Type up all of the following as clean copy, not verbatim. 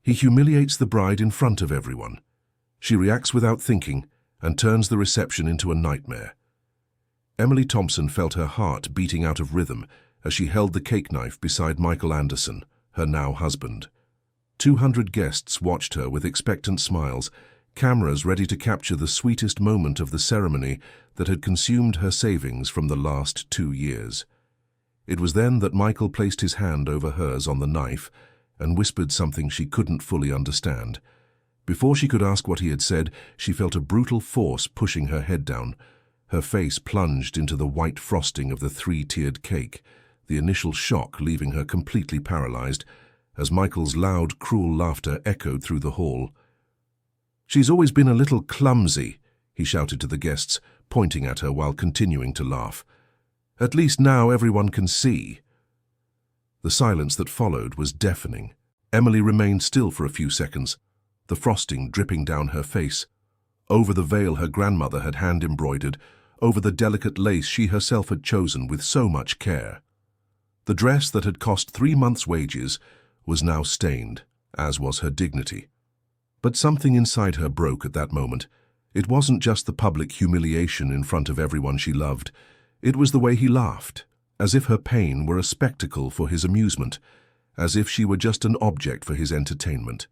He humiliates the bride in front of everyone. She reacts without thinking and turns the reception into a nightmare. Emily Thompson felt her heart beating out of rhythm as she held the cake knife beside Michael Anderson, her now husband. 200 guests watched her with expectant smiles, cameras ready to capture the sweetest moment of the ceremony that had consumed her savings from the last 2 years. It was then that Michael placed his hand over hers on the knife and whispered something she couldn't fully understand. Before she could ask what he had said, she felt a brutal force pushing her head down. Her face plunged into the white frosting of the 3-tiered cake, the initial shock leaving her completely paralyzed, as Michael's loud, cruel laughter echoed through the hall. "She's always been a little clumsy," he shouted to the guests, pointing at her while continuing to laugh. "At least now everyone can see." The silence that followed was deafening. Emily remained still for a few seconds, the frosting dripping down her face, over the veil her grandmother had hand-embroidered, over the delicate lace she herself had chosen with so much care. The dress that had cost 3 months' wages was now stained, as was her dignity. But something inside her broke at that moment. It wasn't just the public humiliation in front of everyone she loved. It was the way he laughed, as if her pain were a spectacle for his amusement, as if she were just an object for his entertainment.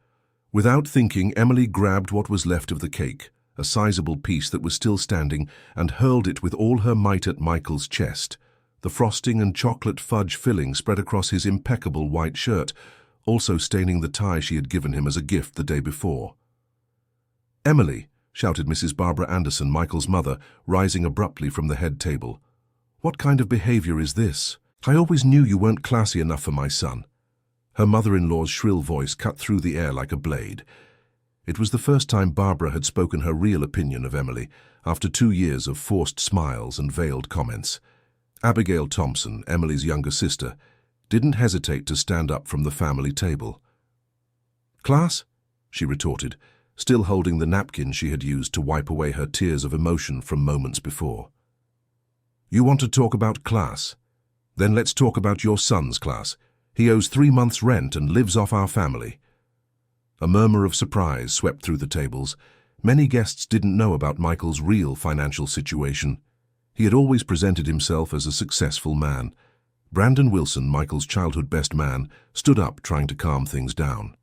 Without thinking, Emily grabbed what was left of the cake, a sizable piece that was still standing, and hurled it with all her might at Michael's chest. The frosting and chocolate fudge filling spread across his impeccable white shirt, also staining the tie she had given him as a gift the day before. "Emily," shouted Mrs. Barbara Anderson, Michael's mother, rising abruptly from the head table. "What kind of behavior is this? I always knew you weren't classy enough for my son." Her mother-in-law's shrill voice cut through the air like a blade. It was the first time Barbara had spoken her real opinion of Emily, after 2 years of forced smiles and veiled comments. Abigail Thompson, Emily's younger sister, didn't hesitate to stand up from the family table. "Class?" she retorted, still holding the napkin she had used to wipe away her tears of emotion from moments before. "You want to talk about class? Then let's talk about your son's class. He owes 3 months' rent and lives off our family." A murmur of surprise swept through the tables. Many guests didn't know about Michael's real financial situation. He had always presented himself as a successful man. Brandon Wilson, Michael's childhood best man, stood up trying to calm things down.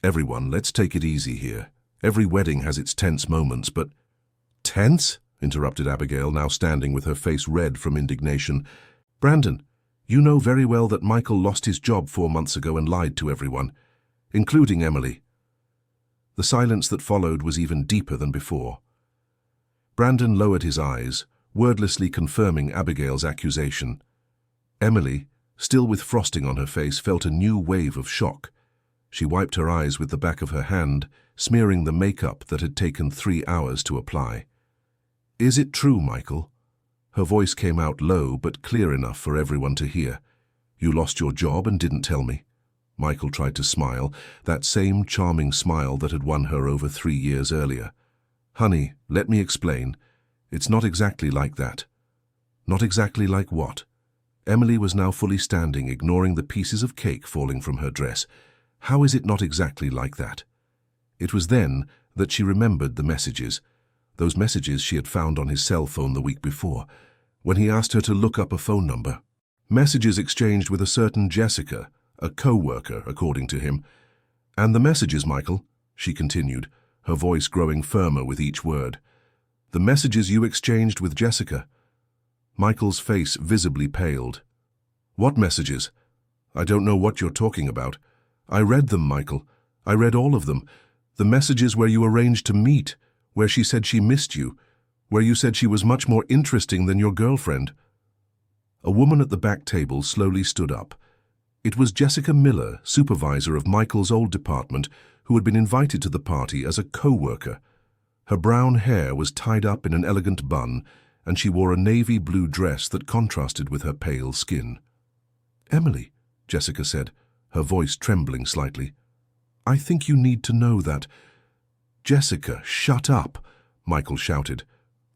"Everyone, let's take it easy here. Every wedding has its tense moments, but—" "Tense?" interrupted Abigail, now standing with her face red from indignation. "Brandon, you know very well that Michael lost his job 4 months ago and lied to everyone, including Emily." The silence that followed was even deeper than before. Brandon lowered his eyes, wordlessly confirming Abigail's accusation. Emily, still with frosting on her face, felt a new wave of shock. She wiped her eyes with the back of her hand, smearing the makeup that had taken 3 hours to apply. "Is it true, Michael?" Her voice came out low but clear enough for everyone to hear. "You lost your job and didn't tell me?" Michael tried to smile, that same charming smile that had won her over 3 years earlier. "Honey, let me explain. It's not exactly like that." "Not exactly like what?" Emily was now fully standing, ignoring the pieces of cake falling from her dress. "How is it not exactly like that?" It was then that she remembered the messages, those messages she had found on his cell phone the week before, when he asked her to look up a phone number. Messages exchanged with a certain Jessica, a co-worker, according to him. "And the messages, Michael," she continued, her voice growing firmer with each word. "The messages you exchanged with Jessica." Michael's face visibly paled. "What messages? I don't know what you're talking about." "I read them, Michael. I read all of them. The messages where you arranged to meet, where she said she missed you, where you said she was much more interesting than your girlfriend." A woman at the back table slowly stood up. It was Jessica Miller, supervisor of Michael's old department, who had been invited to the party as a co-worker. Her brown hair was tied up in an elegant bun, and she wore a navy blue dress that contrasted with her pale skin. "Emily," Jessica said, her voice trembling slightly, "I think you need to know that—" "Jessica, shut up," Michael shouted,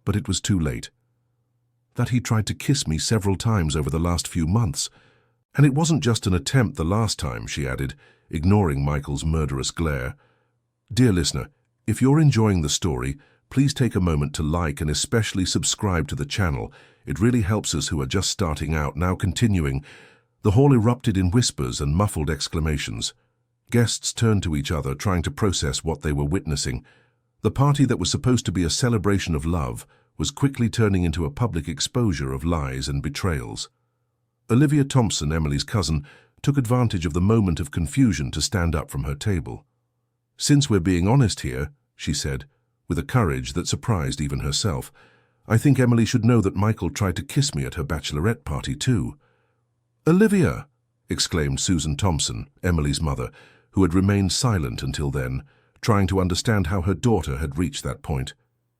but it was too late. "That he tried to kiss me several times over the last few months. And it wasn't just an attempt the last time," she added. ignoring Michael's murderous glare. Dear listener, if you're enjoying the story, please take a moment to like and especially subscribe to the channel. It really helps us who are just starting out. Now continuing, the hall erupted in whispers and muffled exclamations. Guests turned to each other, trying to process what they were witnessing. The party that was supposed to be a celebration of love was quickly turning into a public exposure of lies and betrayals. Olivia Thompson, Emily's cousin, took advantage of the moment of confusion to stand up from her table. "Since we're being honest here," she said, with a courage that surprised even herself, "I think Emily should know that Michael tried to kiss me at her bachelorette party too." "Olivia!" exclaimed Susan Thompson, Emily's mother, who had remained silent until then, trying to understand how her daughter had reached that point.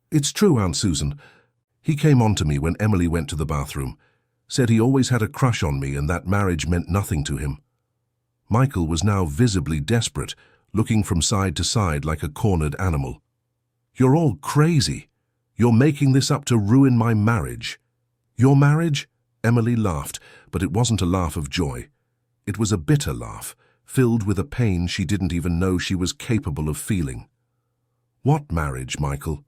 "It's true, Aunt Susan. He came on to me when Emily went to the bathroom, said he always had a crush on me and that marriage meant nothing to him." Michael was now visibly desperate, looking from side to side like a cornered animal. "You're all crazy. You're making this up to ruin my marriage." "Your marriage?" Emily laughed, but it wasn't a laugh of joy. It was a bitter laugh, filled with a pain she didn't even know she was capable of feeling. "What marriage, Michael?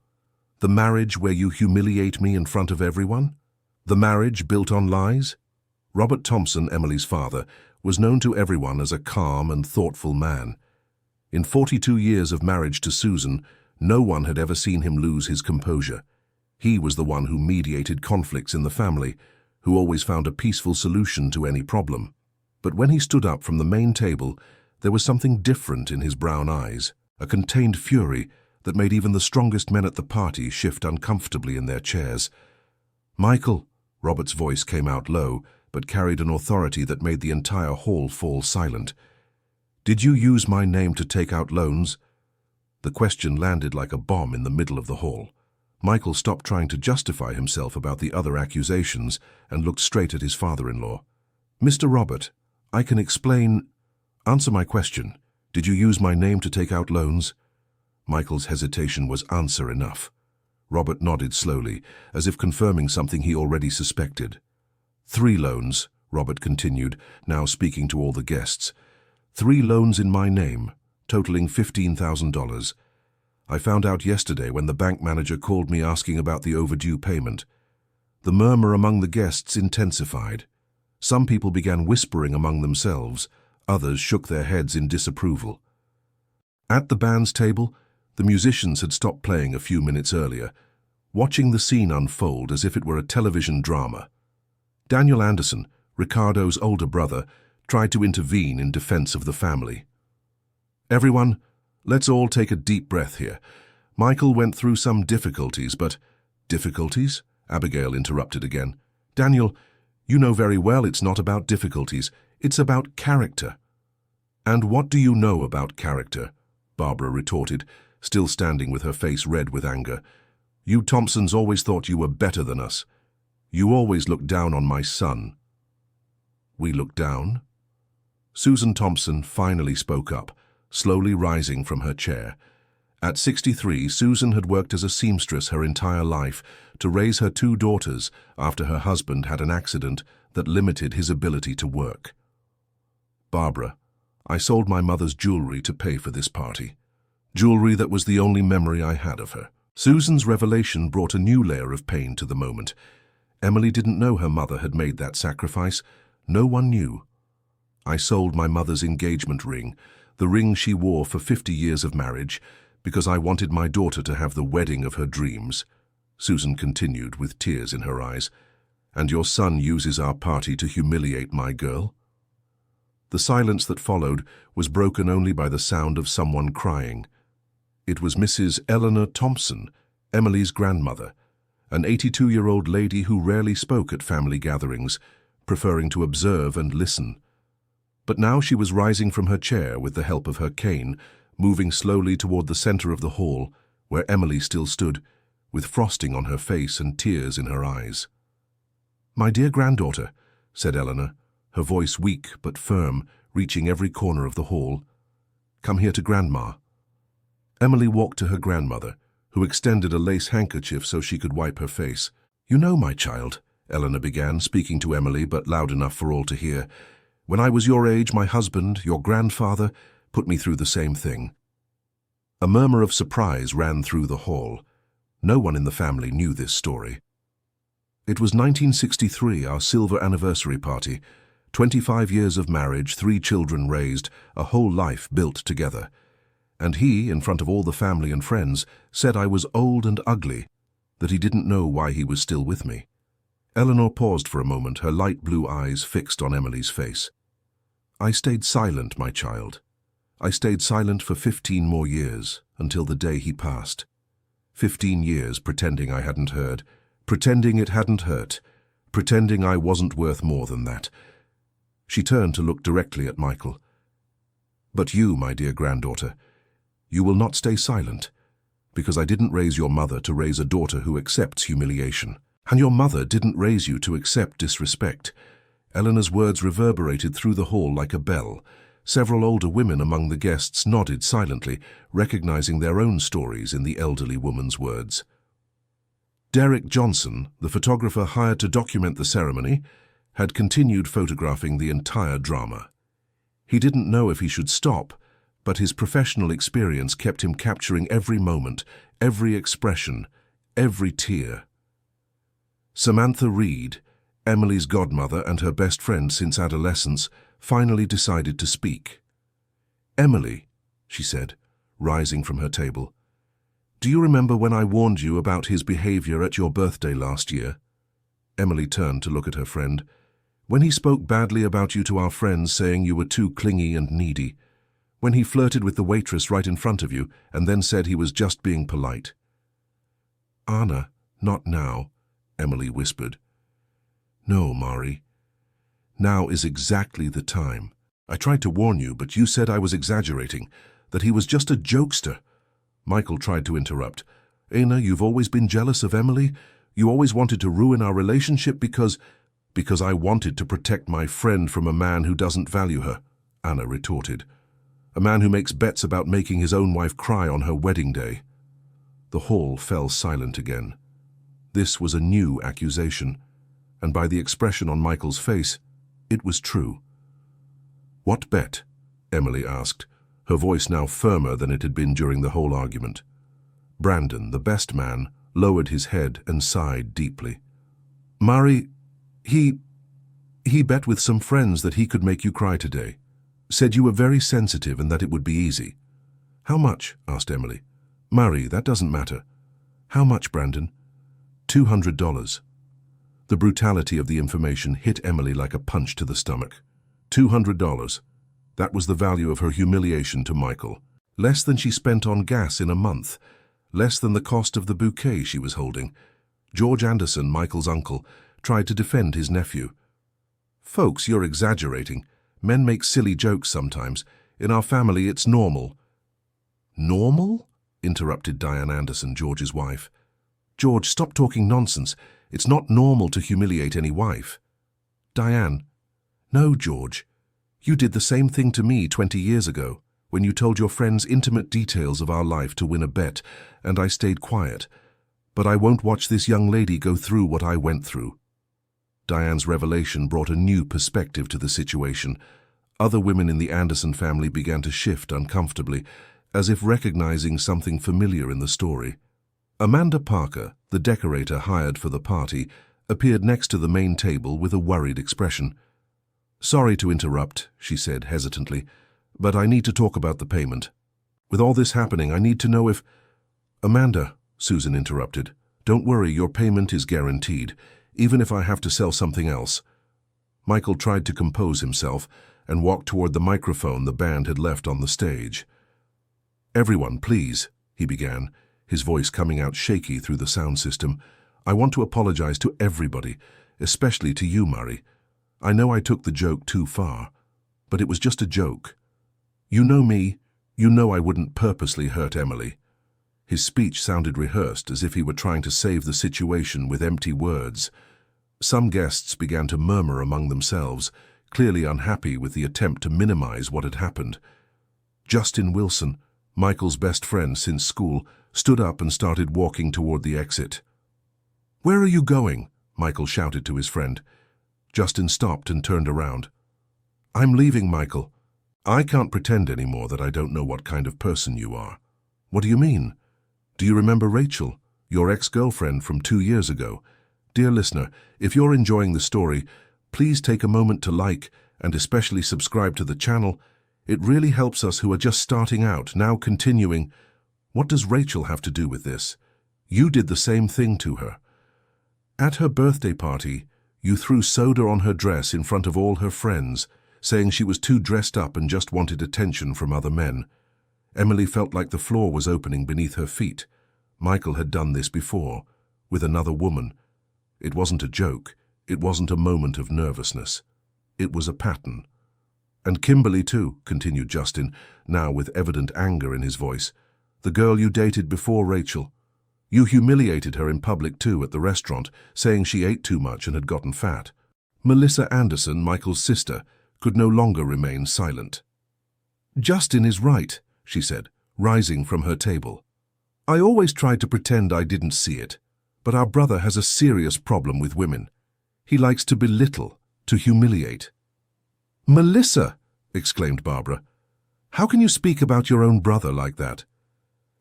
The marriage where you humiliate me in front of everyone? The marriage built on lies?" Robert Thompson, Emily's father, was known to everyone as a calm and thoughtful man. In 42 years of marriage to Susan, no one had ever seen him lose his composure. He was the one who mediated conflicts in the family, who always found a peaceful solution to any problem. But when he stood up from the main table, there was something different in his brown eyes, a contained fury that made even the strongest men at the party shift uncomfortably in their chairs. "Michael," Robert's voice came out low, but carried an authority that made the entire hall fall silent. "Did you use my name to take out loans?" The question landed like a bomb in the middle of the hall. Michael stopped trying to justify himself about the other accusations and looked straight at his father-in-law. "Mr. Robert, I can explain. Answer my question. Did you use my name to take out loans?" Michael's hesitation was answer enough. Robert nodded slowly, as if confirming something he already suspected. "3 loans," Robert continued, now speaking to all the guests. "3 loans in my name, totaling $15,000. I found out yesterday when the bank manager called me asking about the overdue payment." The murmur among the guests intensified. Some people began whispering among themselves, others shook their heads in disapproval. At the band's table, the musicians had stopped playing a few minutes earlier, watching the scene unfold as if it were a television drama. Daniel Anderson, Ricardo's older brother, tried to intervene in defense of the family. "Everyone, let's all take a deep breath here. Michael went through some difficulties, but—" "Difficulties?" Abigail interrupted again. "Daniel, you know very well it's not about difficulties. It's about character." "And what do you know about character?" Barbara retorted, still standing with her face red with anger. "You Thompsons always thought you were better than us. You always looked down on my son." "We looked down?" Susan Thompson finally spoke up, slowly rising from her chair. At 63, Susan had worked as a seamstress her entire life to raise her 2 daughters after her husband had an accident that limited his ability to work. "Barbara, I sold my mother's jewelry to pay for this party. Jewelry that was the only memory I had of her." Susan's revelation brought a new layer of pain to the moment. Emily didn't know her mother had made that sacrifice. No one knew. "I sold my mother's engagement ring, the ring she wore for 50 years of marriage, because I wanted my daughter to have the wedding of her dreams," Susan continued with tears in her eyes. "And your son uses our party to humiliate my girl?" The silence that followed was broken only by the sound of someone crying. It was Mrs. Eleanor Thompson, Emily's grandmother, an 82-year-old lady who rarely spoke at family gatherings, preferring to observe and listen. But now she was rising from her chair with the help of her cane, moving slowly toward the center of the hall, where Emily still stood, with frosting on her face and tears in her eyes. "My dear granddaughter," said Eleanor, her voice weak but firm, reaching every corner of the hall, "come here to Grandma." Emily walked to her grandmother, who extended a lace handkerchief so she could wipe her face. "You know, my child," Eleanor began, speaking to Emily but loud enough for all to hear, "when I was your age, my husband, your grandfather, put me through the same thing." A murmur of surprise ran through the hall. No one in the family knew this story. It was 1963, our silver anniversary party. 25 years of marriage, 3 children raised, a whole life built together. And he, in front of all the family and friends, said I was old and ugly, that he didn't know why he was still with me. Eleanor paused for a moment, her light blue eyes fixed on Emily's face. "I stayed silent, my child. I stayed silent for 15 more years, until the day he passed. 15 years pretending I hadn't heard, pretending it hadn't hurt, pretending I wasn't worth more than that." She turned to look directly at Michael. "But you, my dear granddaughter, you will not stay silent, because I didn't raise your mother to raise a daughter who accepts humiliation. And your mother didn't raise you to accept disrespect." Eleanor's words reverberated through the hall like a bell. Several older women among the guests nodded silently, recognizing their own stories in the elderly woman's words. Derek Johnson, the photographer hired to document the ceremony, had continued photographing the entire drama. He didn't know if he should stop, but his professional experience kept him capturing every moment, every expression, every tear. Samantha Reed, Emily's godmother and her best friend since adolescence, finally decided to speak. "Emily," she said, rising from her table, "do you remember when I warned you about his behavior at your birthday last year?" Emily turned to look at her friend. "When he spoke badly about you to our friends, saying you were too clingy and needy. When he flirted with the waitress right in front of you and then said he was just being polite." "Anna, not now," Emily whispered. "No, Mari. Now is exactly the time. I tried to warn you, but you said I was exaggerating, that he was just a jokester." Michael tried to interrupt. "Anna, you've always been jealous of Emily? You always wanted to ruin our relationship because I wanted to protect my friend from a man who doesn't value her," Anna retorted. "A man who makes bets about making his own wife cry on her wedding day." The hall fell silent again. This was a new accusation, and by the expression on Michael's face, it was true. "What bet?" Emily asked, her voice now firmer than it had been during the whole argument. Brandon, the best man, lowered his head and sighed deeply. "Mari, he bet with some friends that he could make you cry today. Said you were very sensitive and that it would be easy." "How much?" asked Emily. "Mari, that doesn't matter." "How much, Brandon?" $200. The brutality of the information hit Emily like a punch to the stomach. $200. That was the value of her humiliation to Michael. Less than she spent on gas in a month. Less than the cost of the bouquet she was holding. George Anderson, Michael's uncle, tried to defend his nephew. "Folks, you're exaggerating. Men make silly jokes sometimes. In our family, it's normal." "Normal?" interrupted Diane Anderson, George's wife. "George, stop talking nonsense. It's not normal to humiliate any wife." "Diane." "No, George. You did the same thing to me 20 years ago, when you told your friends intimate details of our life to win a bet, and I stayed quiet. But I won't watch this young lady go through what I went through." Diane's revelation brought a new perspective to the situation. Other women in the Anderson family began to shift uncomfortably, as if recognizing something familiar in the story. Amanda Parker, the decorator hired for the party, appeared next to the main table with a worried expression. "Sorry to interrupt," she said hesitantly, "but I need to talk about the payment. With all this happening, I need to know if—" "Amanda," Susan interrupted, "don't worry, your payment is guaranteed, even if I have to sell something else." Michael tried to compose himself and walked toward the microphone the band had left on the stage. "Everyone, please," he began, his voice coming out shaky through the sound system. "I want to apologize to everybody, especially to you, Murray. I know I took the joke too far, but it was just a joke. You know me, you know I wouldn't purposely hurt Emily." His speech sounded rehearsed, as if he were trying to save the situation with empty words. Some guests began to murmur among themselves, clearly unhappy with the attempt to minimize what had happened. Justin Wilson, Michael's best friend since school, stood up and started walking toward the exit. "Where are you going?" Michael shouted to his friend. Justin stopped and turned around. "I'm leaving, Michael. I can't pretend anymore that I don't know what kind of person you are. What do you mean? Do you remember Rachel, your ex-girlfriend from 2 years ago? Dear listener, if you're enjoying the story, please take a moment to like and especially subscribe to the channel. It really helps us who are just starting out. Now continuing, what does Rachel have to do with this? You did the same thing to her. At her birthday party, you threw soda on her dress in front of all her friends, saying she was too dressed up and just wanted attention from other men. Emily felt like the floor was opening beneath her feet. Michael had done this before, with another woman. It wasn't a joke. It wasn't a moment of nervousness. It was a pattern. And Kimberly too, continued Justin, now with evident anger in his voice. The girl you dated before Rachel. You humiliated her in public too at the restaurant, saying she ate too much and had gotten fat. Melissa Anderson, Michael's sister, could no longer remain silent. Justin is right, she said, rising from her table. I always tried to pretend I didn't see it, but our brother has a serious problem with women. He likes to belittle, to humiliate. Melissa, exclaimed Barbara, how can you speak about your own brother like that?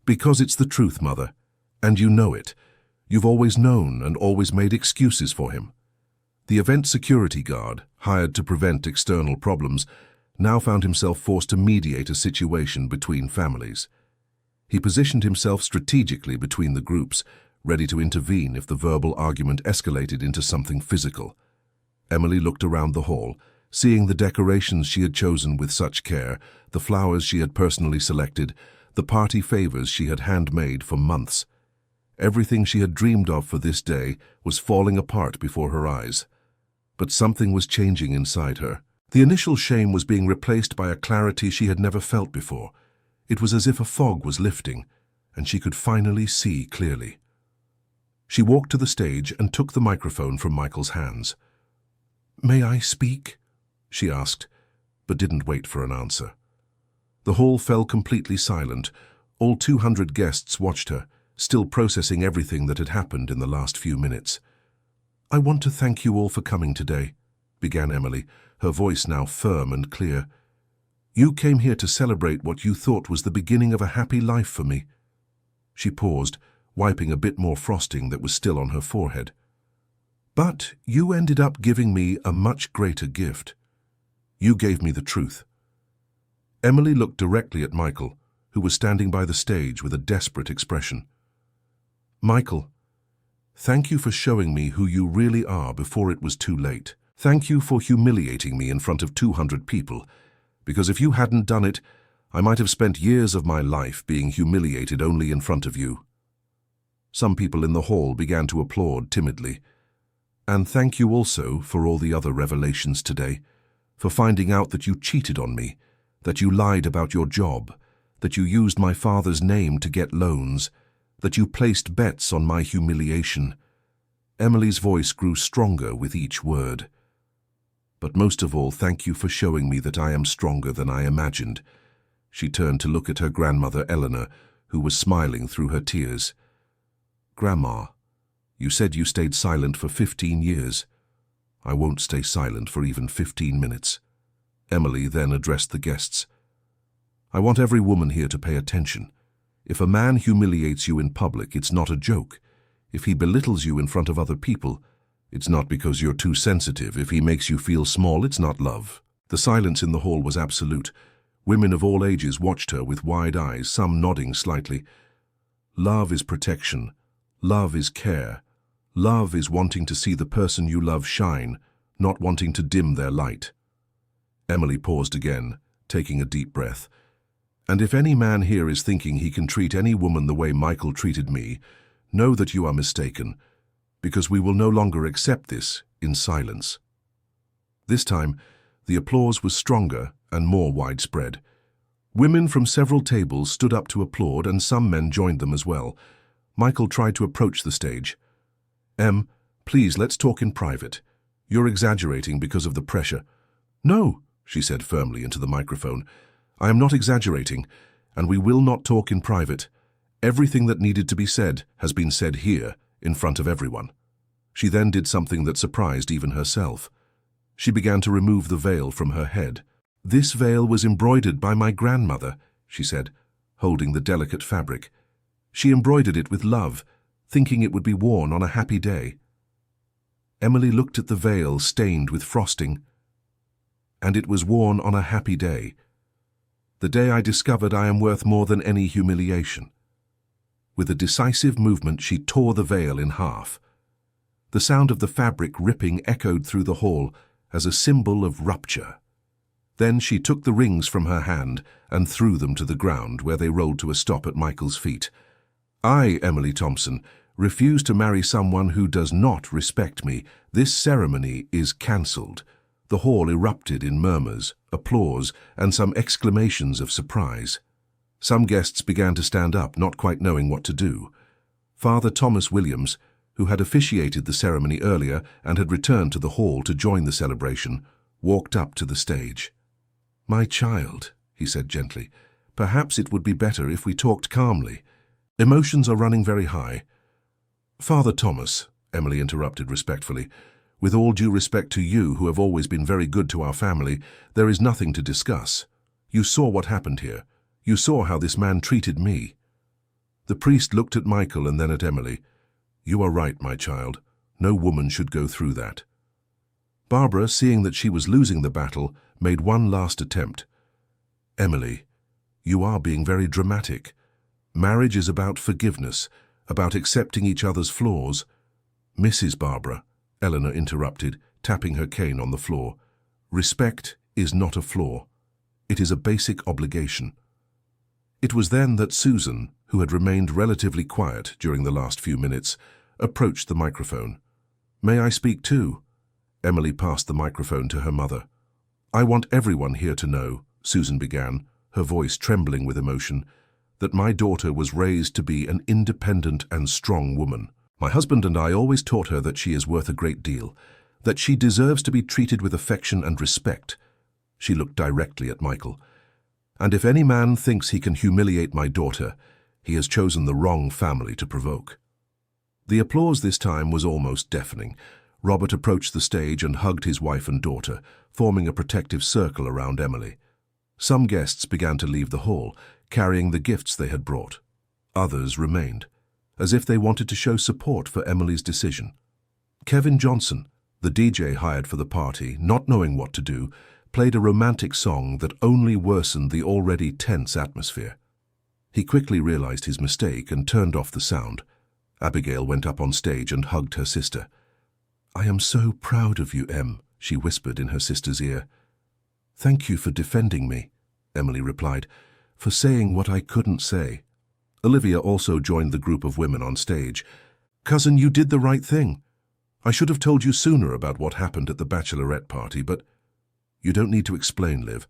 Because it's the truth, Mother, and you know it. You've always known and always made excuses for him. The event security guard, hired to prevent external problems, now found himself forced to mediate a situation between families. He positioned himself strategically between the groups, ready to intervene if the verbal argument escalated into something physical. Emily looked around the hall, seeing the decorations she had chosen with such care, the flowers she had personally selected, the party favors she had handmade for months. Everything she had dreamed of for this day was falling apart before her eyes. But something was changing inside her. The initial shame was being replaced by a clarity she had never felt before. It was as if a fog was lifting, and she could finally see clearly. She walked to the stage and took the microphone from Michael's hands. May I speak? She asked, but didn't wait for an answer. The hall fell completely silent. All 200 guests watched her, still processing everything that had happened in the last few minutes. I want to thank you all for coming today, began Emily, her voice now firm and clear. You came here to celebrate what you thought was the beginning of a happy life for me. She paused, wiping a bit more frosting that was still on her forehead. But you ended up giving me a much greater gift. You gave me the truth. Emily looked directly at Michael, who was standing by the stage with a desperate expression. Michael, thank you for showing me who you really are before it was too late. Thank you for humiliating me in front of 200 people, because if you hadn't done it, I might have spent years of my life being humiliated only in front of you. Some people in the hall began to applaud timidly. And thank you also for all the other revelations today, for finding out that you cheated on me, that you lied about your job, that you used my father's name to get loans, that you placed bets on my humiliation. Emily's voice grew stronger with each word. But most of all, thank you for showing me that I am stronger than I imagined. She turned to look at her grandmother Eleanor, who was smiling through her tears. Grandma, you said you stayed silent for 15 years. I won't stay silent for even 15 minutes. Emily then addressed the guests. I want every woman here to pay attention. If a man humiliates you in public, it's not a joke. If he belittles you in front of other people, it's not because you're too sensitive. If he makes you feel small, it's not love. The silence in the hall was absolute. Women of all ages watched her with wide eyes, some nodding slightly. Love is protection. Love is care. Love is wanting to see the person you love shine, not wanting to dim their light. Emily paused again, taking a deep breath. And if any man here is thinking he can treat any woman the way Michael treated me, know that you are mistaken, because we will no longer accept this in silence. This time, the applause was stronger and more widespread. Women from several tables stood up to applaud, and some men joined them as well. Michael tried to approach the stage. Em, please, let's talk in private. You're exaggerating because of the pressure. No, she said firmly into the microphone. I am not exaggerating, and we will not talk in private. Everything that needed to be said has been said here, in front of everyone. She then did something that surprised even herself. She began to remove the veil from her head. "This veil was embroidered by my grandmother," she said, holding the delicate fabric. "She embroidered it with love, thinking it would be worn on a happy day." Emily looked at the veil stained with frosting, and it was worn on a happy day. The day I discovered I am worth more than any humiliation. With a decisive movement, she tore the veil in half. The sound of the fabric ripping echoed through the hall as a symbol of rupture. Then she took the rings from her hand and threw them to the ground, where they rolled to a stop at Michael's feet. "I, Emily Thompson, refuse to marry someone who does not respect me. This ceremony is cancelled." The hall erupted in murmurs, applause, and some exclamations of surprise. Some guests began to stand up, not quite knowing what to do. Father Thomas Williams, who had officiated the ceremony earlier and had returned to the hall to join the celebration, walked up to the stage. "My child," he said gently, "perhaps it would be better if we talked calmly. Emotions are running very high." "Father Thomas," Emily interrupted respectfully, "with all due respect to you, who have always been very good to our family, there is nothing to discuss. You saw what happened here. You saw how this man treated me." The priest looked at Michael and then at Emily. "You are right, my child. No woman should go through that." Barbara, seeing that she was losing the battle, made one last attempt. "Emily, you are being very dramatic. Marriage is about forgiveness, about accepting each other's flaws." "Mrs. Barbara," Eleanor interrupted, tapping her cane on the floor, "respect is not a flaw. It is a basic obligation." It was then that Susan, who had remained relatively quiet during the last few minutes, approached the microphone. "May I speak too?" Emily passed the microphone to her mother. "I want everyone here to know," Susan began, her voice trembling with emotion, "that my daughter was raised to be an independent and strong woman. My husband and I always taught her that she is worth a great deal, that she deserves to be treated with affection and respect." She looked directly at Michael. "And if any man thinks he can humiliate my daughter, he has chosen the wrong family to provoke." The applause this time was almost deafening. Robert approached the stage and hugged his wife and daughter, forming a protective circle around Emily. Some guests began to leave the hall, carrying the gifts they had brought. Others remained, as if they wanted to show support for Emily's decision. Kevin Johnson, the DJ hired for the party, not knowing what to do, played a romantic song that only worsened the already tense atmosphere. He quickly realized his mistake and turned off the sound. Abigail went up on stage and hugged her sister. "I am so proud of you, Em," she whispered in her sister's ear. "Thank you for defending me," Emily replied, "for saying what I couldn't say." Olivia also joined the group of women on stage. "Cousin, you did the right thing. I should have told you sooner about what happened at the bachelorette party, but—" "You don't need to explain, Liv.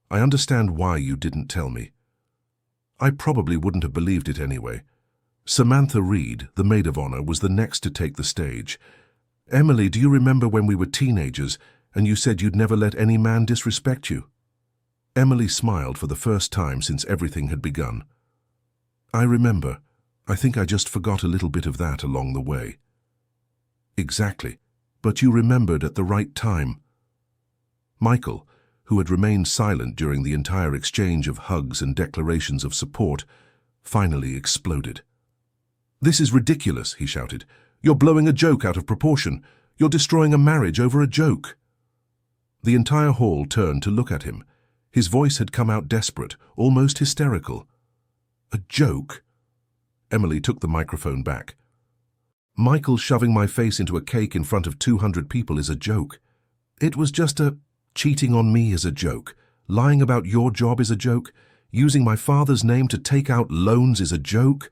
I understand why you didn't tell me. I probably wouldn't have believed it anyway." Samantha Reed, the maid of honor, was the next to take the stage. "Emily, do you remember when we were teenagers and you said you'd never let any man disrespect you?" Emily smiled for the first time since everything had begun. "I remember. I think I just forgot a little bit of that along the way." "Exactly. But you remembered at the right time." Michael, who had remained silent during the entire exchange of hugs and declarations of support, finally exploded. "This is ridiculous," he shouted. "You're blowing a joke out of proportion. You're destroying a marriage over a joke." The entire hall turned to look at him. His voice had come out desperate, almost hysterical. "A joke?" Emily took the microphone back. "Michael shoving my face into a cake in front of 200 people is a joke. It was just cheating on me is a joke. Lying about your job is a joke. Using my father's name to take out loans is a joke."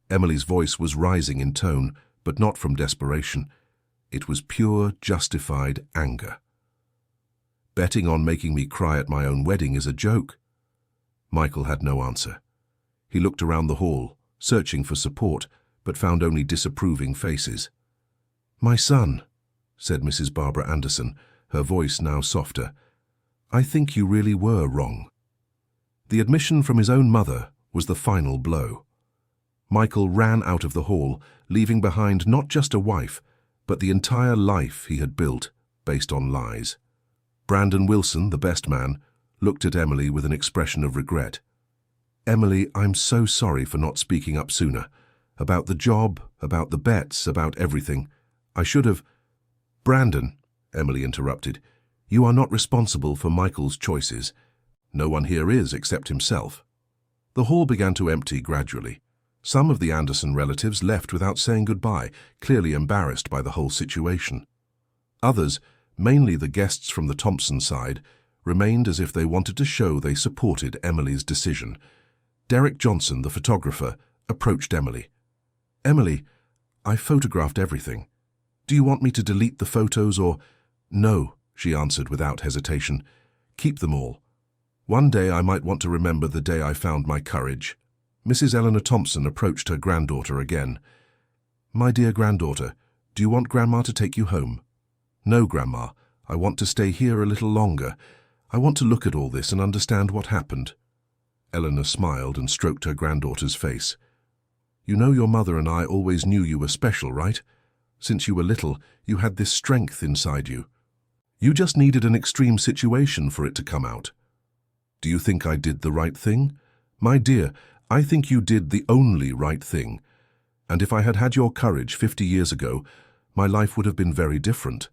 Emily's voice was rising in tone, but not from desperation. It was pure, justified anger. "Betting on making me cry at my own wedding is a joke." Michael had no answer. He looked around the hall, searching for support, but found only disapproving faces. "My son," said Mrs. Barbara Anderson, her voice now softer, "I think you really were wrong." The admission from his own mother was the final blow. Michael ran out of the hall, leaving behind not just a wife, but the entire life he had built based on lies. Brandon Wilson, the best man, looked at Emily with an expression of regret. "Emily, I'm so sorry for not speaking up sooner. About the job, about the bets, about everything. I should have—" "Brandon," Emily interrupted, "you are not responsible for Michael's choices. No one here is except himself." The hall began to empty gradually. Some of the Anderson relatives left without saying goodbye, clearly embarrassed by the whole situation. Others, mainly the guests from the Thompson side, remained as if they wanted to show they supported Emily's decision. Derek Johnson, the photographer, approached Emily. "Emily, I photographed everything. Do you want me to delete the photos or—" "No," she answered without hesitation. "Keep them all. One day I might want to remember the day I found my courage." Mrs. Eleanor Thompson approached her granddaughter again. "My dear granddaughter, do you want Grandma to take you home?" "No, Grandma. I want to stay here a little longer. I want to look at all this and understand what happened." Eleanor smiled and stroked her granddaughter's face. "You know your mother and I always knew you were special, right? Since you were little, you had this strength inside you. You just needed an extreme situation for it to come out. Do you think I did the right thing? My dear, I think you did the only right thing. And if I had had your courage 50 years ago, my life would have been very different."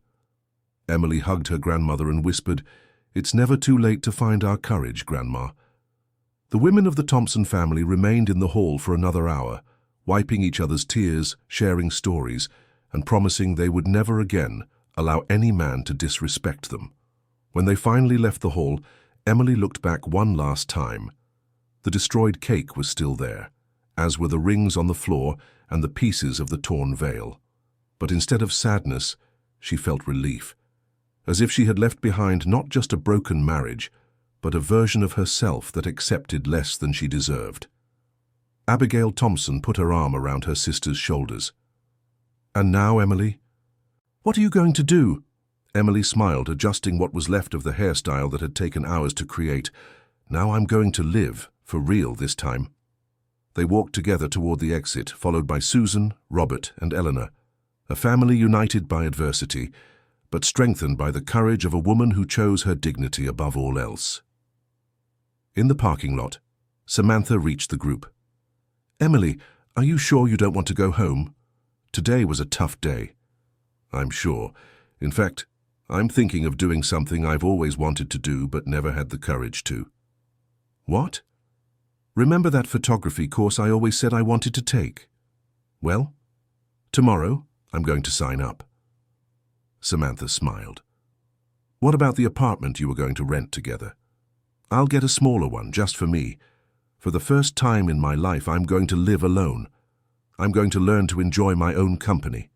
Emily hugged her grandmother and whispered, "It's never too late to find our courage, Grandma." The women of the Thompson family remained in the hall for another hour, wiping each other's tears, sharing stories, and promising they would never again allow any man to disrespect them. When they finally left the hall, Emily looked back one last time. The destroyed cake was still there, as were the rings on the floor and the pieces of the torn veil. But instead of sadness, she felt relief, as if she had left behind not just a broken marriage, but a version of herself that accepted less than she deserved. Abigail Thompson put her arm around her sister's shoulders. "And now, Emily?" "What are you going to do?" Emily smiled, adjusting what was left of the hairstyle that had taken hours to create. "Now I'm going to live, for real this time." They walked together toward the exit, followed by Susan, Robert, and Eleanor, a family united by adversity, but strengthened by the courage of a woman who chose her dignity above all else. In the parking lot, Samantha reached the group. "Emily, are you sure you don't want to go home? Today was a tough day." "I'm sure. In fact, I'm thinking of doing something I've always wanted to do but never had the courage to." "What?" "Remember that photography course I always said I wanted to take? Well, tomorrow I'm going to sign up." Samantha smiled. "What about the apartment you were going to rent together?" "I'll get a smaller one, just for me. For the first time in my life, I'm going to live alone. I'm going to learn to enjoy my own company."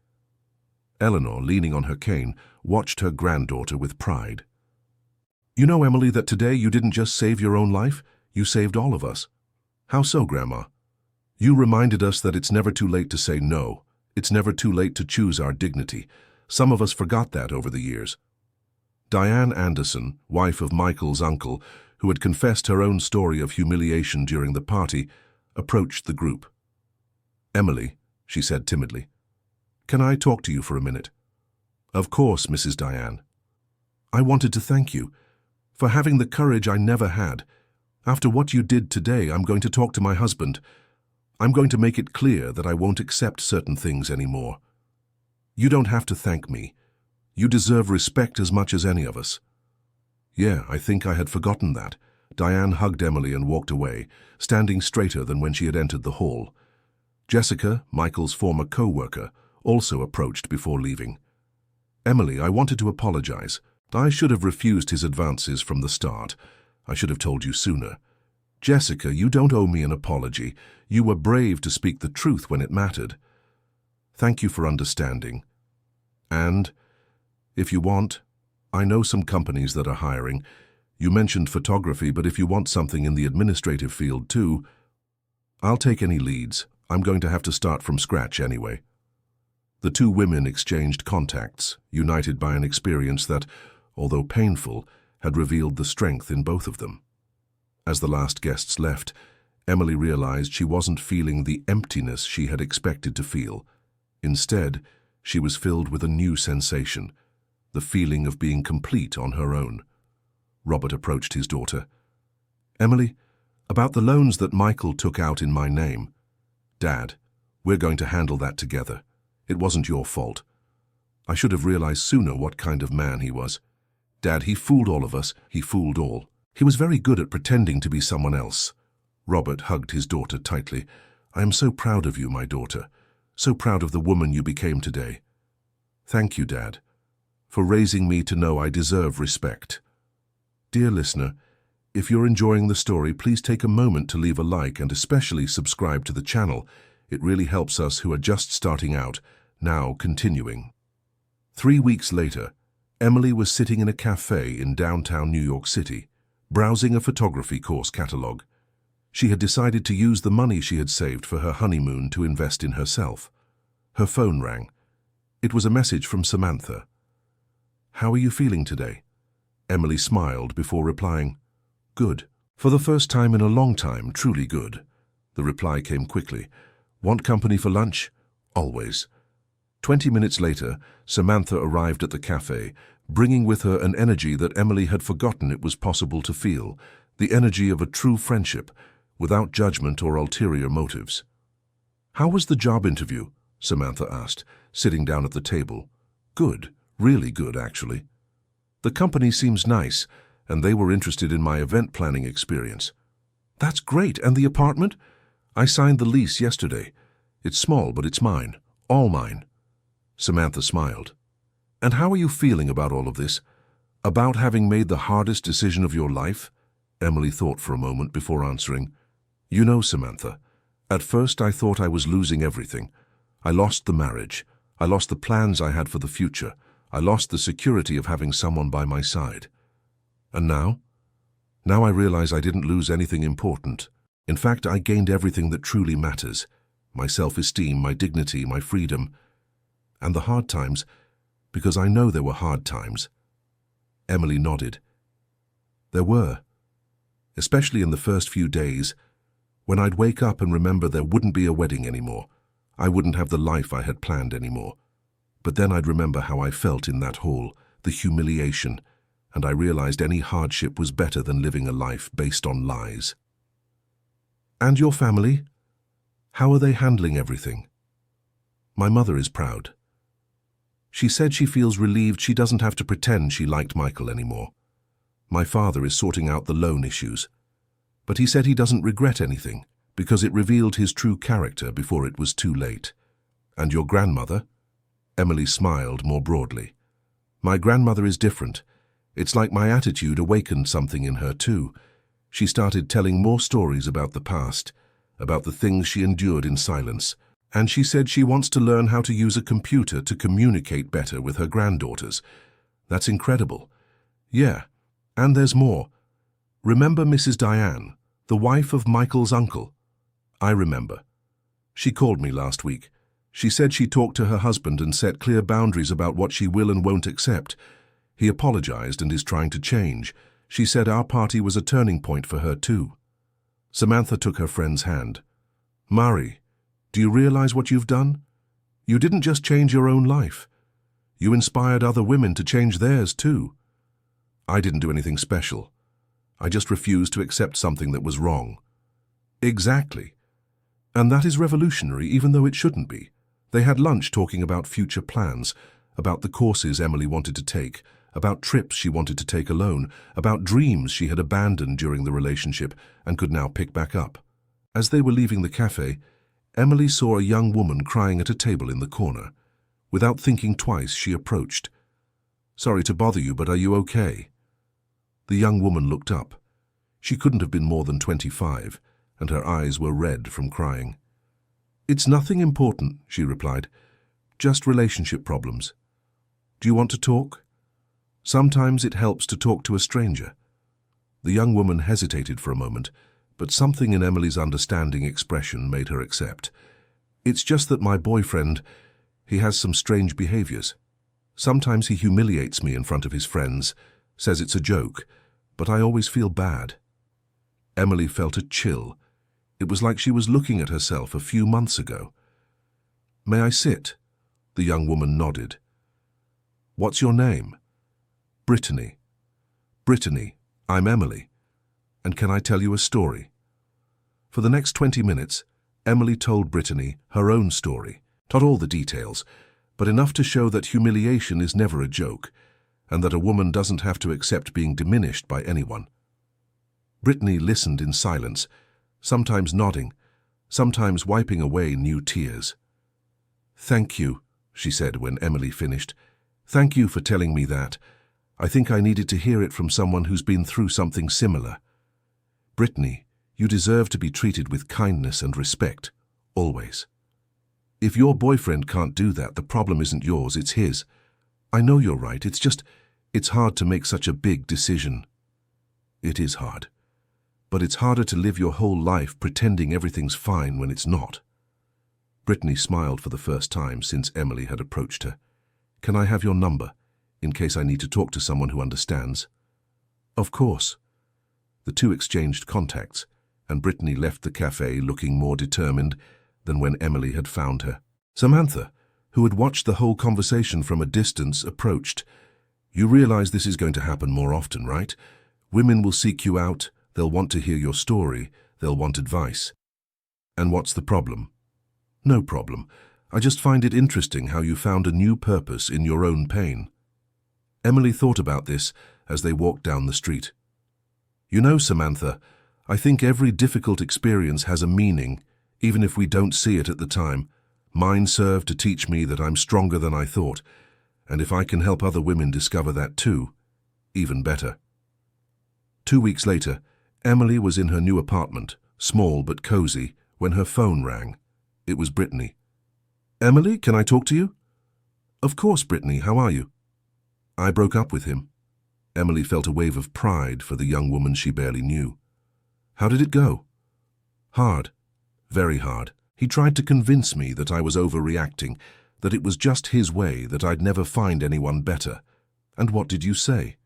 Eleanor, leaning on her cane, watched her granddaughter with pride. "You know, Emily, that today you didn't just save your own life, you saved all of us." "How so, Grandma?" "You reminded us that it's never too late to say no. It's never too late to choose our dignity. Some of us forgot that over the years." Diane Anderson, wife of Michael's uncle, who had confessed her own story of humiliation during the party, approached the group. "Emily," she said timidly, "can I talk to you for a minute?" "Of course, Mrs. Diane." "I wanted to thank you for having the courage I never had. After what you did today, I'm going to talk to my husband. I'm going to make it clear that I won't accept certain things anymore. You don't have to thank me. You deserve respect as much as any of us." "Yeah, I think I had forgotten that." Diane hugged Emily and walked away, standing straighter than when she had entered the hall. Jessica, Michael's former co-worker, also approached before leaving. "Emily, I wanted to apologize. I should have refused his advances from the start. I should have told you sooner. Jessica, you don't owe me an apology. You were brave to speak the truth when it mattered. Thank you for understanding. And, if you want, I know some companies that are hiring. You mentioned photography, but if you want something in the administrative field too, I'll take any leads. I'm going to have to start from scratch anyway." The two women exchanged contacts, united by an experience that, although painful, had revealed the strength in both of them. As the last guests left, Emily realized she wasn't feeling the emptiness she had expected to feel. Instead, she was filled with a new sensation, the feeling of being complete on her own. Robert approached his daughter. "Emily, about the loans that Michael took out in my name. Dad, we're going to handle that together. It wasn't your fault. I should have realized sooner what kind of man he was. Dad, he fooled all of us. He fooled all. He was very good at pretending to be someone else." Robert hugged his daughter tightly. "I am so proud of you, my daughter. So proud of the woman you became today. Thank you, Dad, for raising me to know I deserve respect." Dear listener, if you're enjoying the story, please take a moment to leave a like and especially subscribe to the channel. It really helps us who are just starting out. Now continuing. 3 weeks later, Emily was sitting in a cafe in downtown New York City, browsing a photography course catalog. She had decided to use the money she had saved for her honeymoon to invest in herself. Her phone rang. It was a message from Samantha. "How are you feeling today?" Emily smiled before replying, "Good. For the first time in a long time, truly good." The reply came quickly. "Want company for lunch?" "Always." 20 minutes later, Samantha arrived at the cafe, bringing with her an energy that Emily had forgotten it was possible to feel, the energy of a true friendship, without judgment or ulterior motives. "How was the job interview?" Samantha asked, sitting down at the table. "Good, really good, actually. The company seems nice, and they were interested in my event planning experience." "That's great, and the apartment?" "I signed the lease yesterday. It's small, but it's mine, all mine." Samantha smiled. "And how are you feeling about all of this? About having made the hardest decision of your life?" Emily thought for a moment before answering. "You know, Samantha, at first I thought I was losing everything. I lost the marriage. I lost the plans I had for the future. I lost the security of having someone by my side. And now? Now I realize I didn't lose anything important. In fact, I gained everything that truly matters. My self-esteem, my dignity, my freedom. And the hard times, because I know there were hard times." Emily nodded. "There were. Especially in the first few days, when I'd wake up and remember there wouldn't be a wedding anymore. I wouldn't have the life I had planned anymore. But then I'd remember how I felt in that hall, the humiliation, and I realized any hardship was better than living a life based on lies." "And your family? How are they handling everything?" "My mother is proud. She said she feels relieved she doesn't have to pretend she liked Michael anymore. My father is sorting out the loan issues. But he said he doesn't regret anything, because it revealed his true character before it was too late." "And your grandmother?" Emily smiled more broadly. "My grandmother is different. It's like my attitude awakened something in her too. She started telling more stories about the past, about the things she endured in silence, and she said she wants to learn how to use a computer to communicate better with her granddaughters. That's incredible. Yeah, and there's more. Remember Mrs. Diane, the wife of Michael's uncle?" "I remember. She called me last week. She said she talked to her husband and set clear boundaries about what she will and won't accept. He apologized and is trying to change. She said our party was a turning point for her too." Samantha took her friend's hand. "Mari, do you realize what you've done? You didn't just change your own life. You inspired other women to change theirs too." "I didn't do anything special. I just refused to accept something that was wrong." "Exactly. And that is revolutionary, even though it shouldn't be." They had lunch talking about future plans, about the courses Emily wanted to take, about trips she wanted to take alone, about dreams she had abandoned during the relationship and could now pick back up. As they were leaving the cafe, Emily saw a young woman crying at a table in the corner. Without thinking twice, she approached. "Sorry to bother you, but are you okay?" The young woman looked up. She couldn't have been more than 25, and her eyes were red from crying. "It's nothing important," she replied. "Just relationship problems. Do you want to talk?" Sometimes it helps to talk to a stranger. The young woman hesitated for a moment, but something in Emily's understanding expression made her accept. "It's just that my boyfriend, he has some strange behaviors. Sometimes he humiliates me in front of his friends, says it's a joke, but I always feel bad." Emily felt a chill. It was like she was looking at herself a few months ago. "May I sit?" The young woman nodded. "What's your name?" "Brittany." "Brittany, I'm Emily, and can I tell you a story? For the next 20 minutes, Emily told Brittany her own story, not all the details, but enough to show that humiliation is never a joke, and that a woman doesn't have to accept being diminished by anyone. Brittany listened in silence, sometimes nodding, sometimes wiping away new tears. "Thank you," she said when Emily finished. "Thank you for telling me that. I think I needed to hear it from someone who's been through something similar. Brittany, you deserve to be treated with kindness and respect, always. If your boyfriend can't do that, the problem isn't yours, it's his. I know you're right, it's hard to make such a big decision." "It is hard. But it's harder to live your whole life pretending everything's fine when it's not." Brittany smiled for the first time since Emily had approached her. "Can I have your number, in case I need to talk to someone who understands?" "Of course." The two exchanged contacts, and Brittany left the cafe looking more determined than when Emily had found her. Samantha, who had watched the whole conversation from a distance, approached. "You realize this is going to happen more often, right? Women will seek you out, they'll want to hear your story, they'll want advice. And what's the problem?" "No problem. I just find it interesting how you found a new purpose in your own pain." Emily thought about this as they walked down the street. "You know, Samantha, I think every difficult experience has a meaning, even if we don't see it at the time. Mine served to teach me that I'm stronger than I thought, and if I can help other women discover that too, even better." 2 weeks later, Emily was in her new apartment, small but cozy, when her phone rang. It was Brittany. "Emily, can I talk to you?" "Of course, Brittany, how are you?" "I broke up with him." Emily felt a wave of pride for the young woman she barely knew. "How did it go?" "Hard. Very hard. He tried to convince me that I was overreacting, that it was just his way, that I'd never find anyone better. And what did you say?"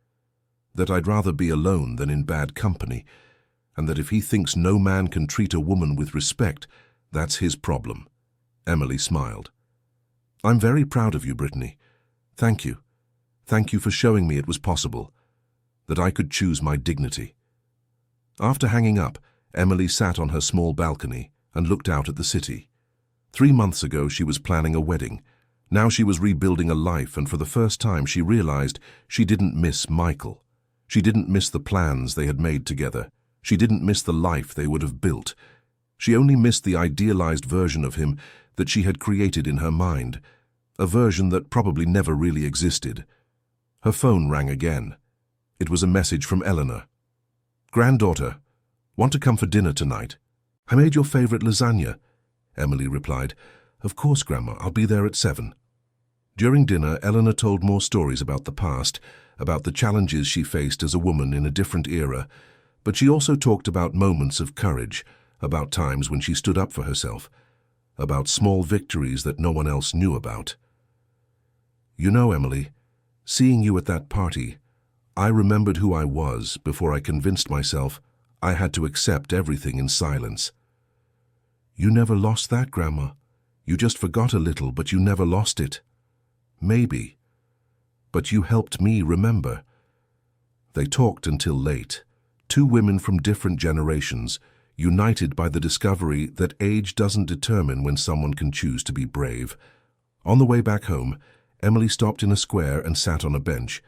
"That I'd rather be alone than in bad company, and that if he thinks no man can treat a woman with respect, that's his problem." Emily smiled. "I'm very proud of you, Brittany. Thank you. Thank you for showing me it was possible, that I could choose my dignity." After hanging up, Emily sat on her small balcony and looked out at the city. 3 months ago she was planning a wedding. Now she was rebuilding a life, and for the first time she realized she didn't miss Michael. She didn't miss the plans they had made together. She didn't miss the life they would have built. She only missed the idealized version of him that she had created in her mind, a version that probably never really existed. Her phone rang again. It was a message from Eleanor. "Granddaughter, want to come for dinner tonight? I made your favorite lasagna." Emily replied, "Of course, Grandma, I'll be there at 7. During dinner, Eleanor told more stories about the past, about the challenges she faced as a woman in a different era, but she also talked about moments of courage, about times when she stood up for herself, about small victories that no one else knew about. "You know, Emily, seeing you at that party, I remembered who I was before I convinced myself I had to accept everything in silence." "You never lost that, Grandma. You just forgot a little, but you never lost it." "Maybe. But you helped me remember." They talked until late, 2 women from different generations, united by the discovery that age doesn't determine when someone can choose to be brave. On the way back home, Emily stopped in a square and sat on a bench.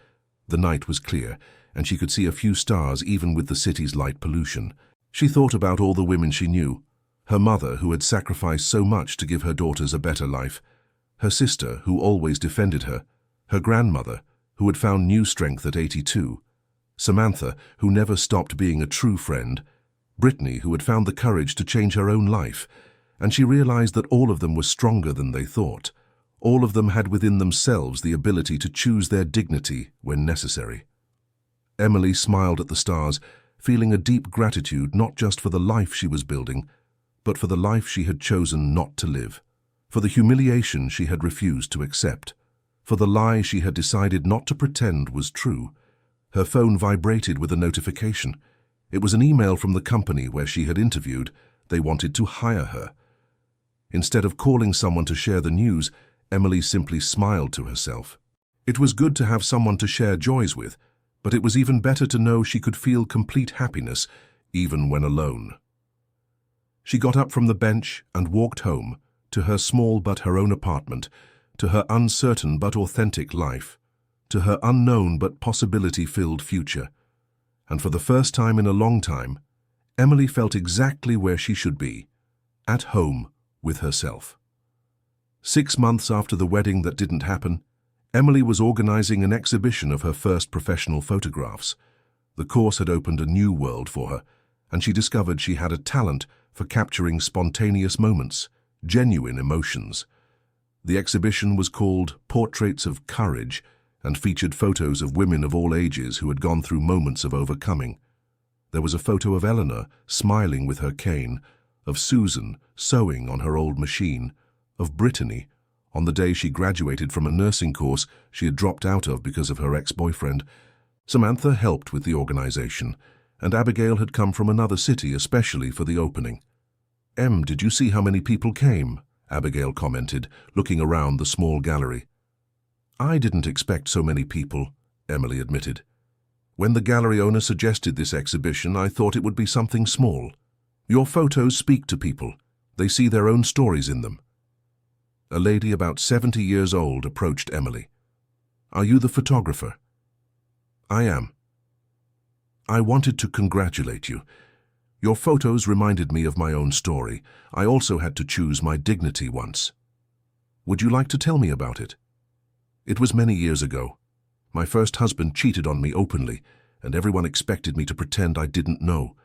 The night was clear, and she could see a few stars even with the city's light pollution. She thought about all the women she knew. Her mother, who had sacrificed so much to give her daughters a better life. Her sister, who always defended her. Her grandmother, who had found new strength at 82. Samantha, who never stopped being a true friend. Brittany, who had found the courage to change her own life. And she realized that all of them were stronger than they thought. All of them had within themselves the ability to choose their dignity when necessary. Emily smiled at the stars, feeling a deep gratitude not just for the life she was building, but for the life she had chosen not to live, for the humiliation she had refused to accept, for the lie she had decided not to pretend was true. Her phone vibrated with a notification. It was an email from the company where she had interviewed. They wanted to hire her. Instead of calling someone to share the news, Emily simply smiled to herself. It was good to have someone to share joys with, But it was even better to know she could feel complete happiness, even when alone. She got up from the bench and walked home, to her small but her own apartment, to her uncertain but authentic life, to her unknown but possibility-filled future. And for the first time in a long time, Emily felt exactly where she should be, at home with herself. 6 months after the wedding that didn't happen, Emily was organizing an exhibition of her first professional photographs. The course had opened a new world for her, and she discovered she had a talent for capturing spontaneous moments, genuine emotions. The exhibition was called Portraits of Courage and featured photos of women of all ages who had gone through moments of overcoming. There was a photo of Eleanor smiling with her cane, of Susan sewing on her old machine, of Brittany on the day she graduated from a nursing course she had dropped out of because of her ex-boyfriend. Samantha helped with the organization, and Abigail had come from another city especially for the opening. Did you see how many people came?" Abigail commented, looking around the small gallery. "I didn't expect so many people," Emily admitted. "When the gallery owner suggested this exhibition, I thought it would be something small. Your photos speak to people. They see their own stories in them." A lady about 70 years old approached Emily. "Are you the photographer?" "I am." "I wanted to congratulate you. Your photos reminded me of my own story. I also had to choose my dignity once. Would you like to tell me about it?" "It was many years ago. My first husband cheated on me openly, and everyone expected me to pretend I didn't know,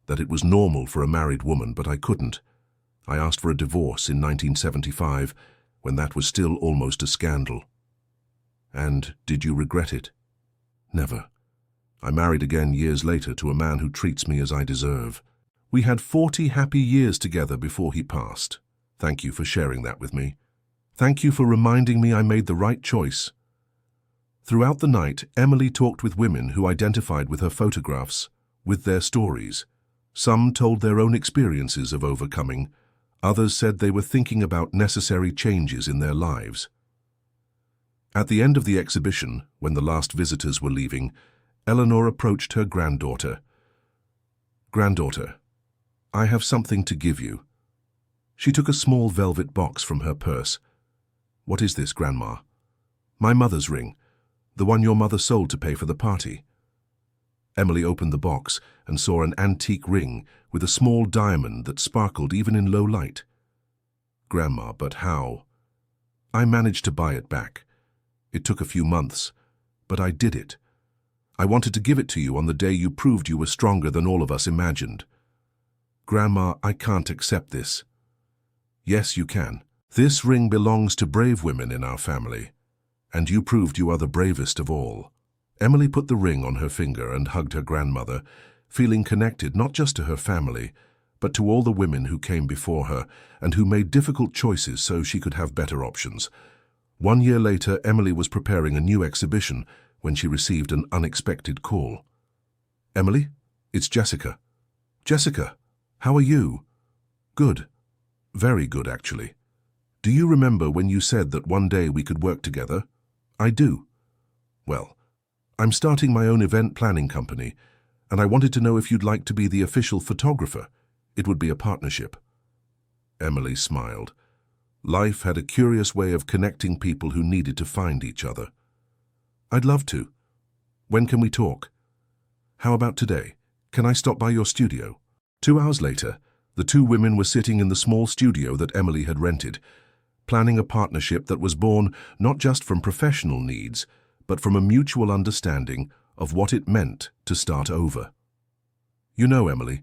that it was normal for a married woman, but I couldn't. I asked for a divorce in 1975, when that was still almost a scandal." "And did you regret it?" "Never. I married again years later to a man who treats me as I deserve. We had 40 happy years together before he passed. Thank you for sharing that with me. Thank you for reminding me I made the right choice." Throughout the night, Emily talked with women who identified with her photographs, with their stories. Some told their own experiences of overcoming. Others said they were thinking about necessary changes in their lives. At the end of the exhibition, when the last visitors were leaving, Eleanor approached her granddaughter. "Granddaughter, I have something to give you." She took a small velvet box from her purse. "What is this, Grandma?" "My mother's ring, the one your mother sold to pay for the party." Emily opened the box and saw an antique ring with a small diamond that sparkled even in low light. "Grandma, but how?" "I managed to buy it back. It took a few months, but I did it. I wanted to give it to you on the day you proved you were stronger than all of us imagined." "Grandma, I can't accept this." "Yes, you can. This ring belongs to brave women in our family, and you proved you are the bravest of all." Emily put the ring on her finger and hugged her grandmother, feeling connected not just to her family, but to all the women who came before her and who made difficult choices so she could have better options. 1 year later, Emily was preparing a new exhibition when she received an unexpected call. "Emily, it's Jessica." "Jessica, how are you?" "Good. Very good, actually. Do you remember when you said that one day we could work together?" "I do." "Well, I'm starting my own event planning company, and I wanted to know if you'd like to be the official photographer. It would be a partnership." Emily smiled. Life had a curious way of connecting people who needed to find each other. "I'd love to. When can we talk?" "How about today? Can I stop by your studio?" 2 hours later, the two women were sitting in the small studio that Emily had rented, planning a partnership that was born not just from professional needs, but from a mutual understanding of what it meant to start over. "You know, Emily,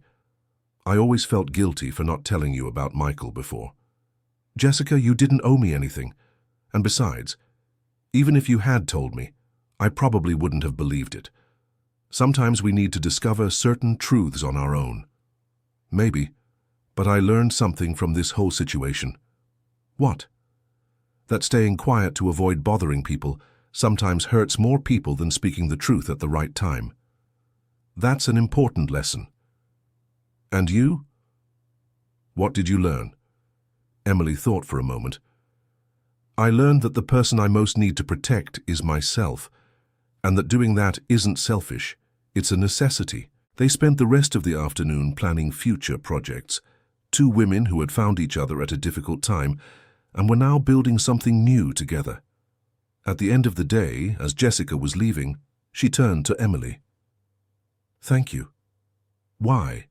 I always felt guilty for not telling you about Michael before. Jessica, you didn't owe me anything. And besides, even if you had told me, I probably wouldn't have believed it. Sometimes we need to discover certain truths on our own." "Maybe, but I learned something from this whole situation." "What?" "That staying quiet to avoid bothering people sometimes hurts more people than speaking the truth at the right time. That's an important lesson." "And you?" "What did you learn?" Emily thought for a moment. "I learned that the person I most need to protect is myself. and that doing that isn't selfish, it's a necessity. They spent the rest of the afternoon planning future projects. Two women who had found each other at a difficult time and were now building something new together. At the end of the day, as Jessica was leaving, she turned to Emily. "Thank you." "Why?"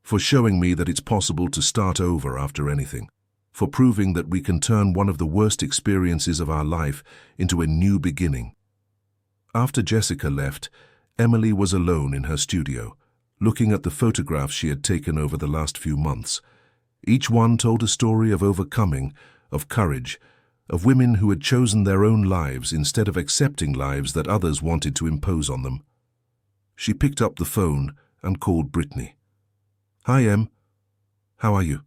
"For showing me that it's possible to start over after anything. For proving that we can turn one of the worst experiences of our life into a new beginning." After Jessica left, Emily was alone in her studio, looking at the photographs she had taken over the last few months. Each one told a story of overcoming, of courage, of women who had chosen their own lives instead of accepting lives that others wanted to impose on them. She picked up the phone and called Brittany. "Hi, Em. How are you?"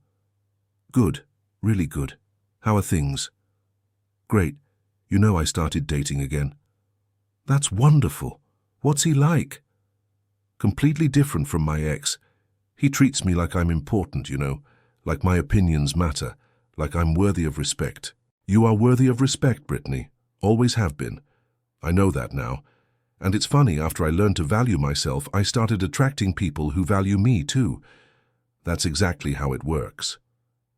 "Good, really good. How are things?" "Great. You know I started dating again." "That's wonderful. What's he like?" "Completely different from my ex. He treats me like I'm important, like my opinions matter, like I'm worthy of respect." "You are worthy of respect, Brittany. Always have been. I know that now. And it's funny, after I learned to value myself, I started attracting people who value me too. That's exactly how it works."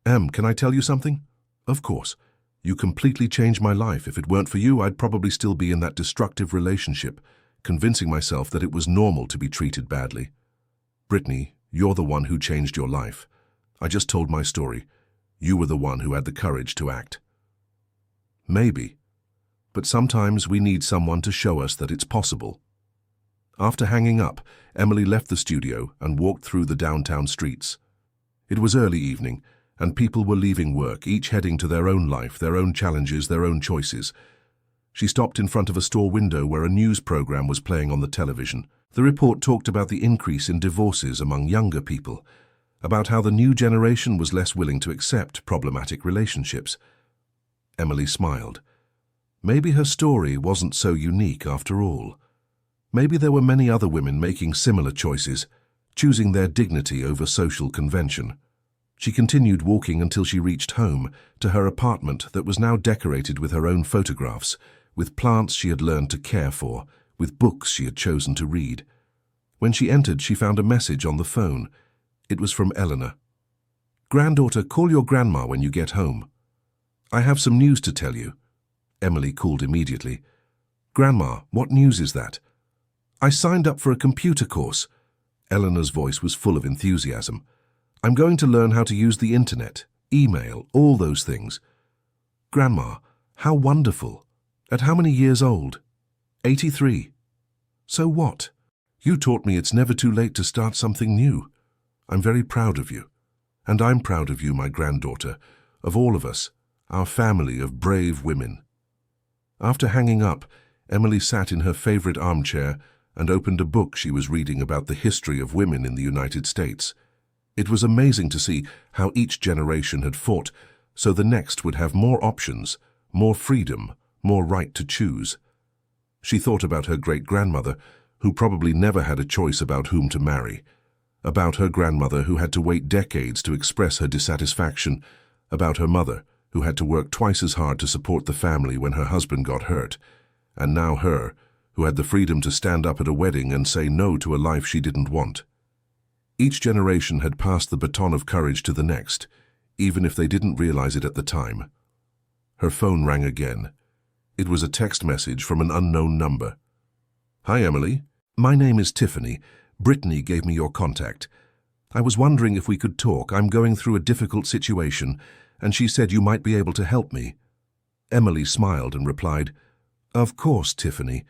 "Em, can I tell you something?" "Of course. You completely changed my life. If it weren't for you, I'd probably still be in that destructive relationship, convincing myself that it was normal to be treated badly." "Brittany, you're the one who changed your life. I just told my story. You were the one who had the courage to act." "Maybe. But sometimes we need someone to show us that it's possible." After hanging up, Emily left the studio and walked through the downtown streets. It was early evening, and people were leaving work, each heading to their own life, their own challenges, their own choices. She stopped in front of a store window where a news program was playing on the television. The report talked about the increase in divorces among younger people, about how the new generation was less willing to accept problematic relationships. Emily smiled. Maybe her story wasn't so unique after all. Maybe there were many other women making similar choices, choosing their dignity over social convention. She continued walking until she reached home, to her apartment that was now decorated with her own photographs, with plants she had learned to care for, with books she had chosen to read. When she entered, she found a message on the phone. It was from Eleanor. "Granddaughter, call your grandma when you get home. I have some news to tell you." Emily called immediately. "Grandma, what news is that?" "I signed up for a computer course." Eleanor's voice was full of enthusiasm. "I'm going to learn how to use the internet, email, all those things." "Grandma, how wonderful. At how many years old?" 83. "So what? You taught me it's never too late to start something new. I'm very proud of you. And I'm proud of you, my granddaughter, of all of us, our family of brave women." After hanging up, Emily sat in her favorite armchair and opened a book she was reading about the history of women in the United States. It was amazing to see how each generation had fought so the next would have more options, more freedom, more right to choose. She thought about her great-grandmother, who probably never had a choice about whom to marry, about her grandmother who had to wait decades to express her dissatisfaction, about her mother who had to work twice as hard to support the family when her husband got hurt, and now her, who had the freedom to stand up at a wedding and say no to a life she didn't want. Each generation had passed the baton of courage to the next, even if they didn't realize it at the time. Her phone rang again. It was a text message from an unknown number. "Hi, Emily. My name is Tiffany. Brittany gave me your contact. I was wondering if we could talk. I'm going through a difficult situation, and she said you might be able to help me." Emily smiled and replied, "Of course, Tiffany,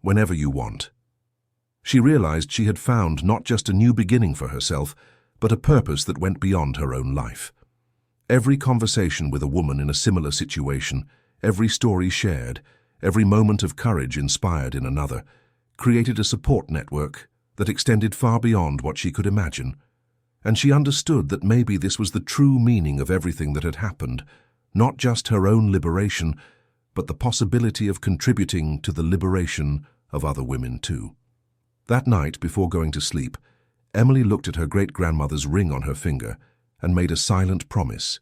whenever you want." She realized she had found not just a new beginning for herself, but a purpose that went beyond her own life. Every conversation with a woman in a similar situation, every story shared, every moment of courage inspired in another, created a support network that extended far beyond what she could imagine. And she understood that maybe this was the true meaning of everything that had happened, not just her own liberation, but the possibility of contributing to the liberation of other women too. That night, before going to sleep, Emily looked at her great-grandmother's ring on her finger and made a silent promise.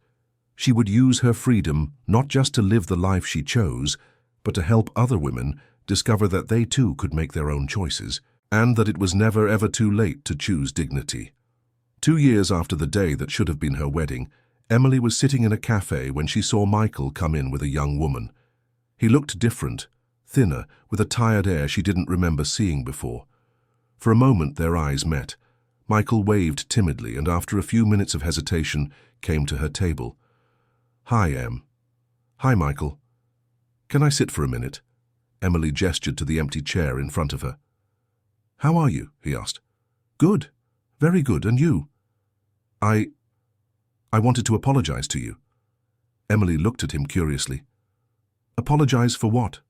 She would use her freedom not just to live the life she chose, but to help other women discover that they too could make their own choices, and that it was never ever too late to choose dignity. 2 years after the day that should have been her wedding, Emily was sitting in a cafe when she saw Michael come in with a young woman. He looked different, thinner, with a tired air she didn't remember seeing before. For a moment their eyes met. Michael waved timidly and after a few minutes of hesitation came to her table. "Hi, Em." "Hi, Michael. Can I sit for a minute?" Emily gestured to the empty chair in front of her. "How are you?" he asked. "Good. Very good. And you?" I wanted to apologize to you." Emily looked at him curiously. "Apologize for what?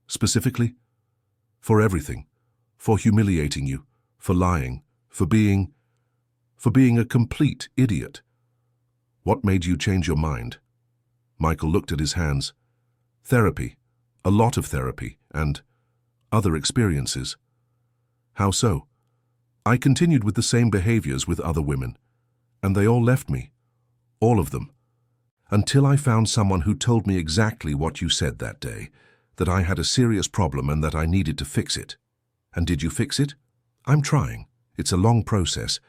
Specifically?" "For everything. For humiliating you. For lying. For being a complete idiot." "What made you change your mind?" Michael looked at his hands. "Therapy. A lot of therapy. And other experiences." "How so?" "I continued with the same behaviors with other women. And they all left me. All of them. Until I found someone who told me exactly what you said that day, that I had a serious problem and that I needed to fix it." "And did you fix it?" "I'm trying. It's a long process.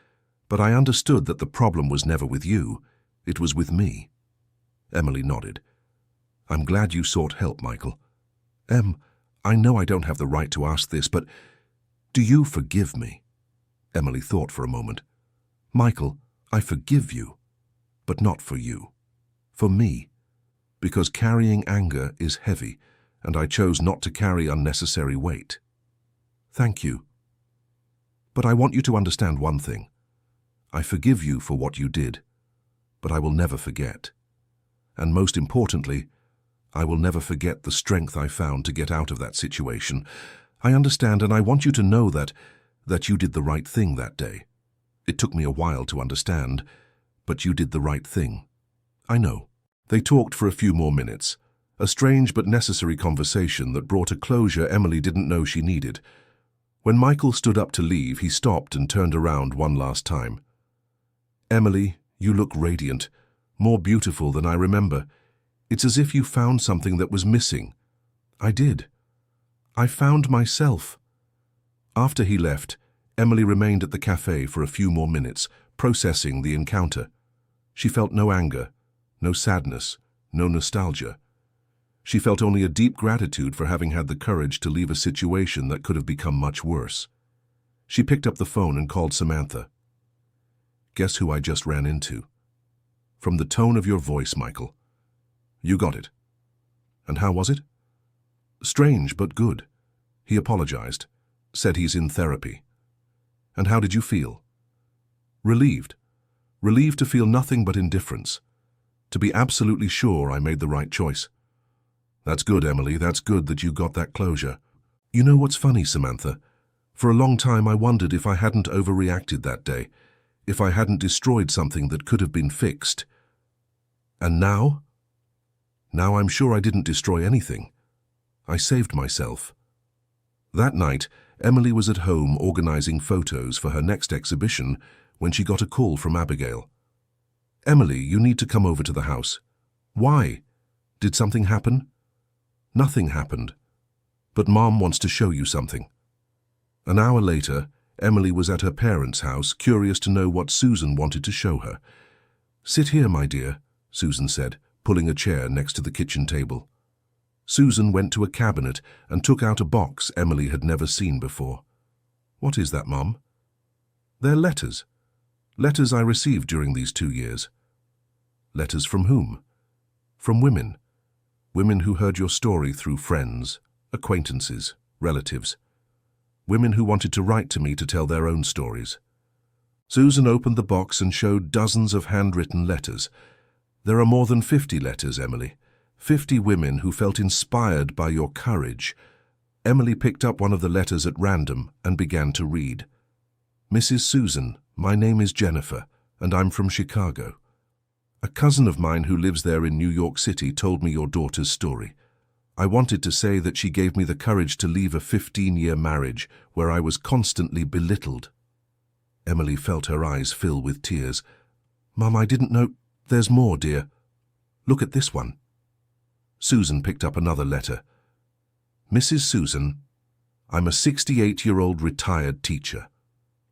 But I understood that the problem was never with you. It was with me." Emily nodded. "I'm glad you sought help, Michael. I know I don't have the right to ask this, but do you forgive me?" Emily thought for a moment. "Michael, I forgive you, but not for you. For me. Because carrying anger is heavy, and I chose not to carry unnecessary weight." "Thank you. But I want you to understand one thing. I forgive you for what you did, but I will never forget. And most importantly, I will never forget the strength I found to get out of that situation. I understand, and I want you to know that you did the right thing that day. It took me a while to understand, but you did the right thing. I know." They talked for a few more minutes, a strange but necessary conversation that brought a closure Emily didn't know she needed. When Michael stood up to leave, he stopped and turned around one last time. "Emily, you look radiant, more beautiful than I remember. It's as if you found something that was missing." "I did. I found myself." After he left, Emily remained at the cafe for a few more minutes, processing the encounter. She felt no anger, no sadness, no nostalgia. She felt only a deep gratitude for having had the courage to leave a situation that could have become much worse. She picked up the phone and called Samantha. "Guess who I just ran into?" "From the tone of your voice, Michael." "You got it." "And how was it?" "Strange, but good. He apologized. Said he's in therapy." "And how did you feel?" "Relieved. Relieved to feel nothing but indifference. To be absolutely sure I made the right choice." "That's good, Emily. That's good that you got that closure." "You know what's funny, Samantha? For a long time I wondered if I hadn't overreacted that day, if I hadn't destroyed something that could have been fixed. And now? Now I'm sure I didn't destroy anything. I saved myself." That night, Emily was at home organizing photos for her next exhibition when she got a call from Abigail. "Emily, you need to come over to the house." "Why? Did something happen?" "Nothing happened. But Mom wants to show you something." An hour later, Emily was at her parents' house, curious to know what Susan wanted to show her. "Sit here, my dear," Susan said, pulling a chair next to the kitchen table. Susan went to a cabinet and took out a box Emily had never seen before. "What is that, Mom?" "They're letters. Letters I received during these 2 years." "Letters from whom?" "From women. Women who heard your story through friends, acquaintances, relatives. Women who wanted to write to me to tell their own stories." Susan opened the box and showed dozens of handwritten letters. "There are more than 50 letters, Emily. 50 women who felt inspired by your courage." Emily picked up one of the letters at random and began to read. "Mrs. Susan, my name is Jennifer, and I'm from Chicago. A cousin of mine who lives there in New York City told me your daughter's story. I wanted to say that she gave me the courage to leave a 15-year marriage where I was constantly belittled." Emily felt her eyes fill with tears. "Mum, I didn't know—" "There's more, dear. Look at this one." Susan picked up another letter. Mrs. Susan, I'm a 68-year-old retired teacher.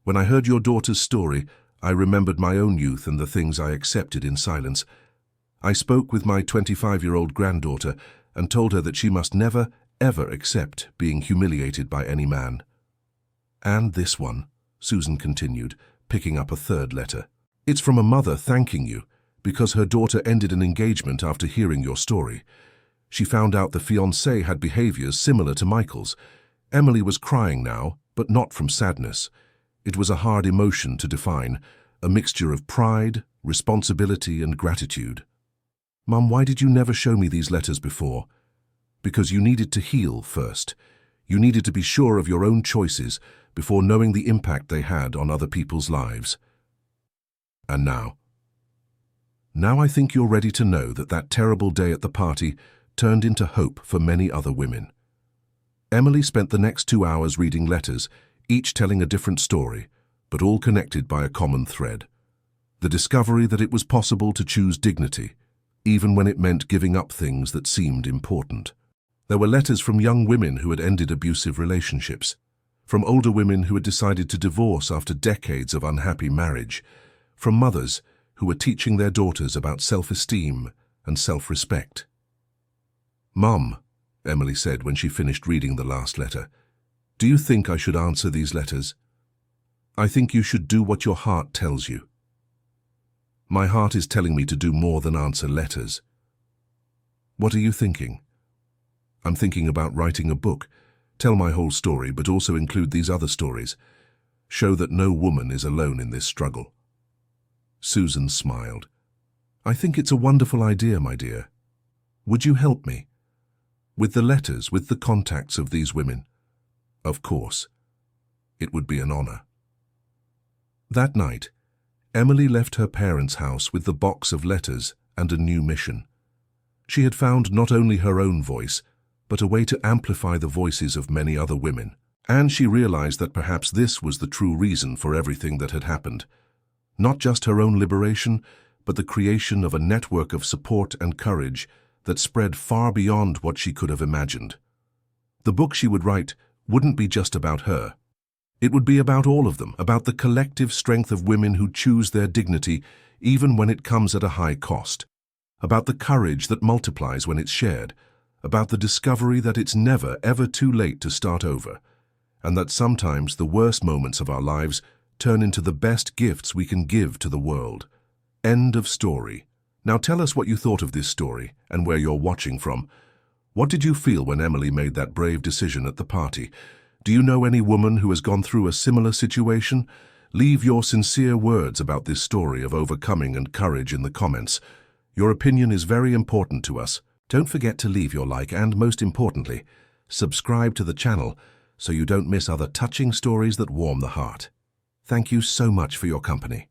When I heard your daughter's story, I remembered my own youth and the things I accepted in silence. I spoke with my 25-year-old granddaughter and told her that she must never, ever accept being humiliated by any man. And this one, Susan continued, picking up a third letter. It's from a mother thanking you because her daughter ended an engagement after hearing your story. She found out the fiancé had behaviors similar to Michael's. Emily was crying now, but not from sadness. It was a hard emotion to define, a mixture of pride, responsibility, and gratitude. Mum, why did you never show me these letters before? Because you needed to heal first. You needed to be sure of your own choices before knowing the impact they had on other people's lives. And now? Now I think you're ready to know that that terrible day at the party turned into hope for many other women. Emily spent the next 2 hours reading letters, each telling a different story, but all connected by a common thread. The discovery that it was possible to choose dignity, even when it meant giving up things that seemed important. There were letters from young women who had ended abusive relationships, from older women who had decided to divorce after decades of unhappy marriage, from mothers who were teaching their daughters about self-esteem and self-respect. Mum, Emily said when she finished reading the last letter, do you think I should answer these letters? I think you should do what your heart tells you. My heart is telling me to do more than answer letters. What are you thinking? I'm thinking about writing a book, tell my whole story, but also include these other stories. Show that no woman is alone in this struggle. Susan smiled. I think it's a wonderful idea, my dear. Would you help me? With the letters, with the contacts of these women? Of course. It would be an honor. That night, Emily left her parents' house with the box of letters and a new mission. She had found not only her own voice, but a way to amplify the voices of many other women. And she realized that perhaps this was the true reason for everything that had happened. Not just her own liberation, but the creation of a network of support and courage that spread far beyond what she could have imagined. The book she would write wouldn't be just about her. It would be about all of them, about the collective strength of women who choose their dignity even when it comes at a high cost, about the courage that multiplies when it's shared, about the discovery that it's never, ever too late to start over, and that sometimes the worst moments of our lives turn into the best gifts we can give to the world. End of story. Now tell us what you thought of this story and where you're watching from. What did you feel when Emily made that brave decision at the party? Do you know any woman who has gone through a similar situation? Leave your sincere words about this story of overcoming and courage in the comments. Your opinion is very important to us. Don't forget to leave your like and, most importantly, subscribe to the channel so you don't miss other touching stories that warm the heart. Thank you so much for your company.